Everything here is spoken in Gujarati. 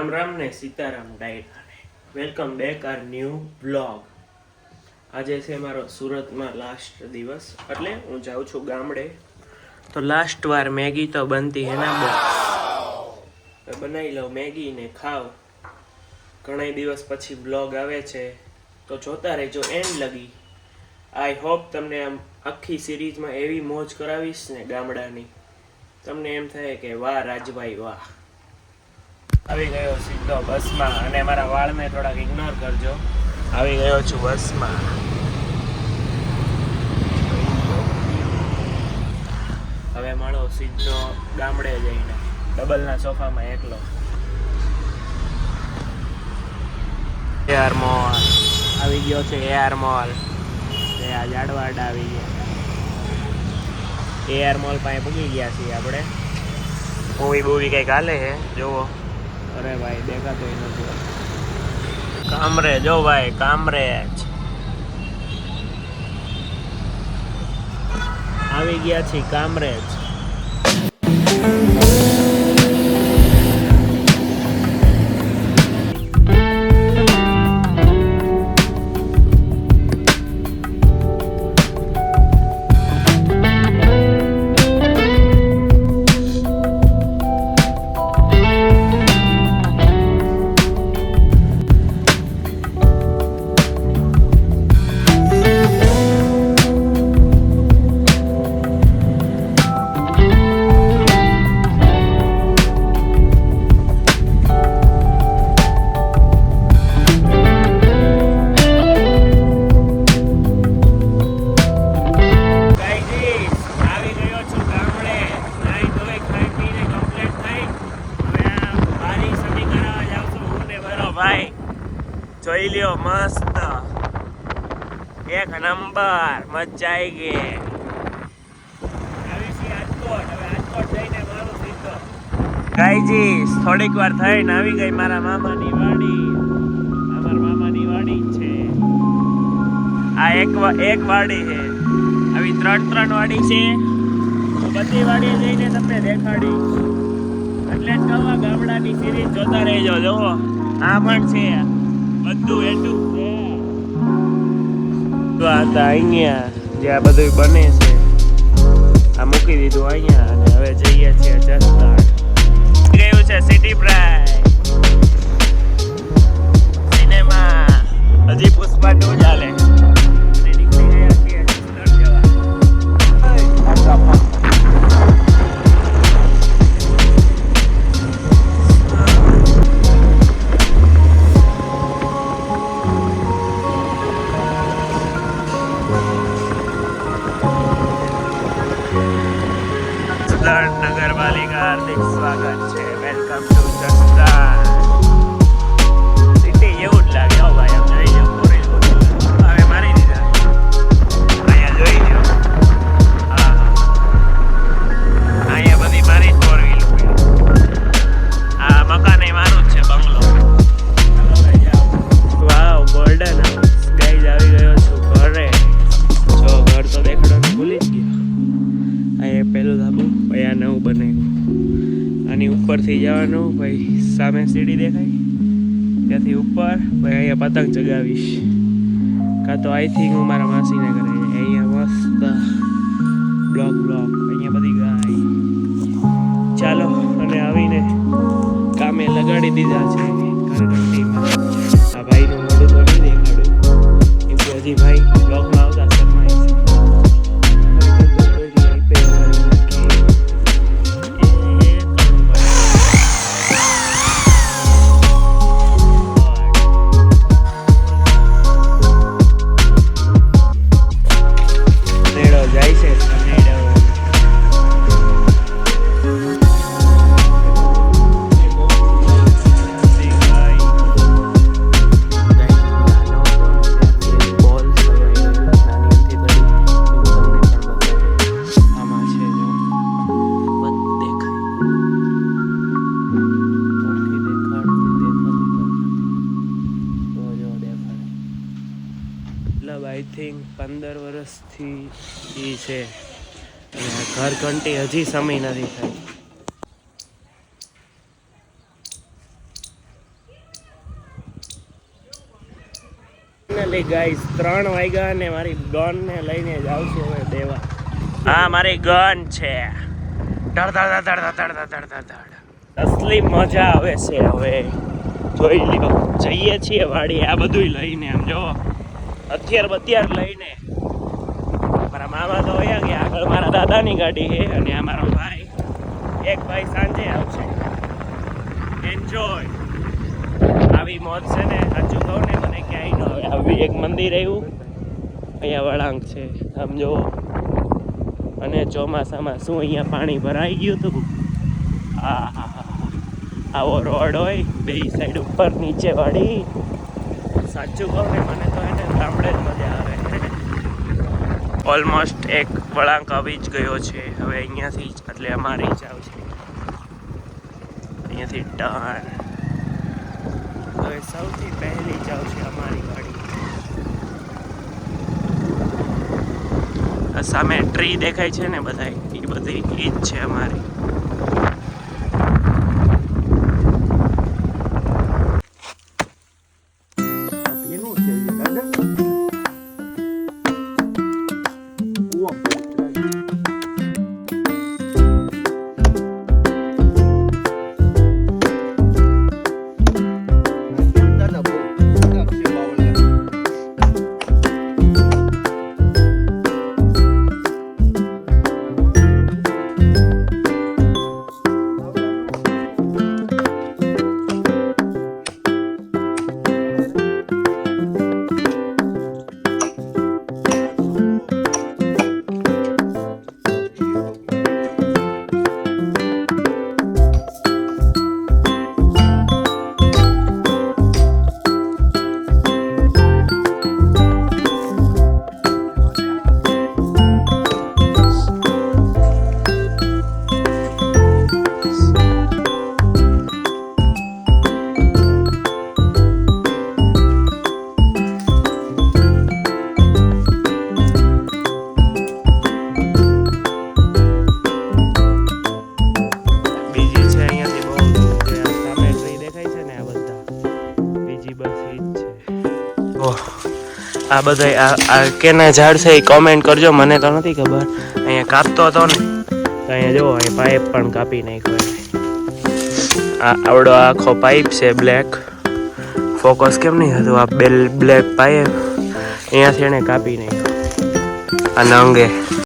રામ રામ ને સીતારામ ડાયરાને welcome back our new vlog. આજે છે મારો સુરતમાં લાસ્ટ દિવસ, એટલે હું જાઉં છું ગામડે. તો લાસ્ટ વાર મેગી તો બનતી હે ના બોસ, બનાવી લઉં મેગી ને ખાવ. ઘણા દિવસ પછી વ્લોગ આવે છે તો જોતા રહેજો એન્ડ લગી. આઈ હોપ તમને આમ આખી સિરીઝમાં એવી મોજ કરાવીશ ને ગામડાની, તમને એમ થાય કે વાહ રાજભાઈ વાહ. આવી ગયો સીધો બસમાં, અને મારા વાળને થોડાક ઇગ્નોર કરજો. આવી ગયો છું બસમાં. હવે મળો સીધો ગામડે જઈને, ડબલના સોફામાં એકલો. એઆર મોલ આવી ગયો છે. એઆર મોલ આ જાડવાડા આવી ગયા. એઆર મોલ પાસે પૂગી ગયા છીએ આપણે. મૂવી બૂવી કંઈક હાલે છે, જોવો. અરે ભાઈ દેખાતો નથી. કામરેજ, જો ભાઈ કામરેજ આવી ગયા છીએ. કામરેજ જોઈ લ્યો. મસ્ત એક નંબર, મજા આવી ગઈ. ગાઈજીસ થોડીક વાર થઈને આવી ગઈ મારા મામાની વાડી. અમારા મામાની વાડી છે આ. એક વાડી છે, આવી ત્રણ વાડી છે. બધી વાડીએ જઈને તમને દેખાડીશ. એટલે જ કહવા ગામડાની સિરીઝ જોતા રહેજો. જોવો આ પણ છે, બધું એટલું છે. અહીંયા જે આ બધું બને છે, આ મૂકી દીધું અહીંયા. અને હવે જઈએ છીએ જસદણ. ગયું છે સિટી પ્રાઇડ સિનેમા. હજી પુષ્પા 2 ચાલે. નીકળી ગયા છીએ જસદણ જવા. નગરપાલિકા હાર્દિક સ્વાગત છે. Welcome to Jasdan city. એવું જ લાગે હો ભાઈ. આમ જોઈ લો, હવે મારી દીધા. અહીંયા જોઈ લો. હા, અહીંયા બધી મારી જ 4 વ્હીલ. આ મકાન એ મારું જ છે, બંગલો. વાવ, ગોલ્ડન હાઉસ. ગાઈઝ આવી ગયો છું ઘરે. જો ઘર તો દેખાડવાનું ભૂલી જ ગયો. આ પહેલું ધાબુ, ભાઈ આ નવું બનાવ્યું. આની ઉપરથી જવાનું, ભાઈ સામે સીડી દેખાય, ત્યાંથી ઉપર. ભાઈ અહીંયા પતંગ ચગાવીશ, કાં તો આઈ થિંક હું મારા માસીને ઘરે. અહીંયા મસ્ત બ્લોક અહીંયા બધી ગાય. ચાલો, અને આવીને કામે લગાડી દીધા છે ઘરઘંટીમાં. આ ભાઈનું મોઢું તો નહીં દેખાડું, કેમ કે હજી ભાઈ બ્લોકમાં આવતા શરમાય છે. આઈ થિંક 15 વર્ષથી એ છે, અને ઘર ઘંટી હજી સમય નથી થઈ. ફાઇનલી ગાઈસ 3 વાગ્યા ને મારી ગન ને લઈને જાઉં છું હવે દેવા. આ મારી ગન છે. અસલી મજા આવે છે. હવે જોઈ લ્યો, જઈએ છીએ વાડી આ બધું લઈને. આમ જો અત્યાર લઈને મારા મામા તો વયા ગયા. આગળ મારા દાદાની ગાડી છે અને આ મારો ભાઈ. એક ભાઈ સાંજે આવશે. એન્જોય. આવી મોજ છે ને, સાચું કહું ને મને ક્યાંય ન આવે. આવી એક મંદિર આવ્યું, અહીંયા વળાંક છે સમજો. અને ચોમાસામાં શું અહીંયા પાણી ભરાઈ ગયું હતું. આવો રોડ હોય, બે સાઈડ ઉપર નીચે વાળી. સાચું કહું ને મને તો એને ગામડે જ મજા આવે. ઓલમોસ્ટ એક વળાંક આવી જ ગયો છે હવે અહીંયાથી જ, એટલે અમારી જ આવશે અહીંયાથી ટર્ન. હવે સૌથી પહેલી જ આવશે અમારી ગાડી. સામે ટ્રી દેખાય છે ને બધા, એ બધી એ જ છે અમારી. આ બધા આ કેના ઝાડ છે એ કોમેન્ટ કરજો, મને તો નથી ખબર. અહીંયા કાપતો હતો ને તો અહીંયા જુઓ, અહીં પાઇપ પણ કાપી નાખ્યો. આ આવડો આખો પાઇપ છે બ્લેક. ફોકસ કેમ નહીં હતું? આ બ્લેક પાઇપ અહીંયાથી એને કાપી નાખ્યો આ નંગે.